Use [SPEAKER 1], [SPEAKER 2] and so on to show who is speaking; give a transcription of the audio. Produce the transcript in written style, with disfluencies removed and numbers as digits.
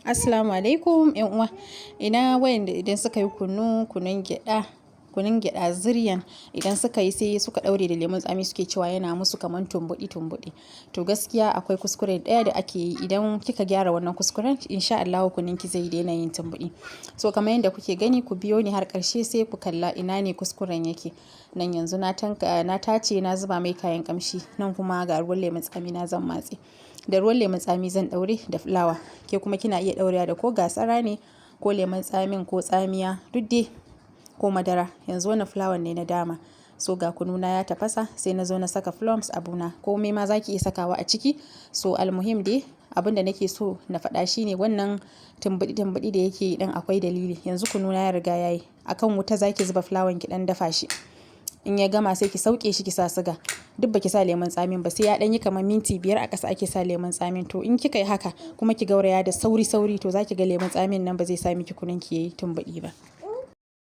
[SPEAKER 1] Assalamu alaikum yan uwa. Ina wayanda idan suka yi kunun gyada zuriyan idan suka yi sai suka daure da lemun tsami suke cewa yana musu kaman tumbudi. To gaskiya akwai kuskure daya da ake yi, idan kika gyara wannan kuskuren insha Allah kunun ki zai daina yin tumbudi. So kamar yadda kuke gani, ku biyo ni har karshe sai ku kalla ina ne kuskuren yake. Nan yanzu na tace na zuba mai kayan kamshi, nan kuma ga ruwan lemun tsami na zan matse. Da ruwan lemun tsami zan daure da fulawa, ke kuma kina iya daurewa da ko gasara ne ko lemun tsamin ko tsamiya duk dai ko madara. Yanzu wannan fulawan ne na dama, so ga kununa ya tafasa sai na zo na saka plums abuna, komai ma zaki iya sakawa a ciki. So almuhim dai abinda nake so na faɗa shine wannan tumbudi da yake yi dan akwai dalili. Yanzu kununa ya riga yayi, akan wuta zaki zuba fulawan ki dan dafa shi, in ya gama sai ki sauke shi ki sa siga. Duk baki sa lemun tsamin ba, sai ya dan yi kamar minti 5 a ƙasa ake sa lemun tsamin. To in kika yi haka kuma ki gauraya da sauri to zaki ga lemun tsamin nan ba zai sa miki kunun ki yayi tumbudi ba.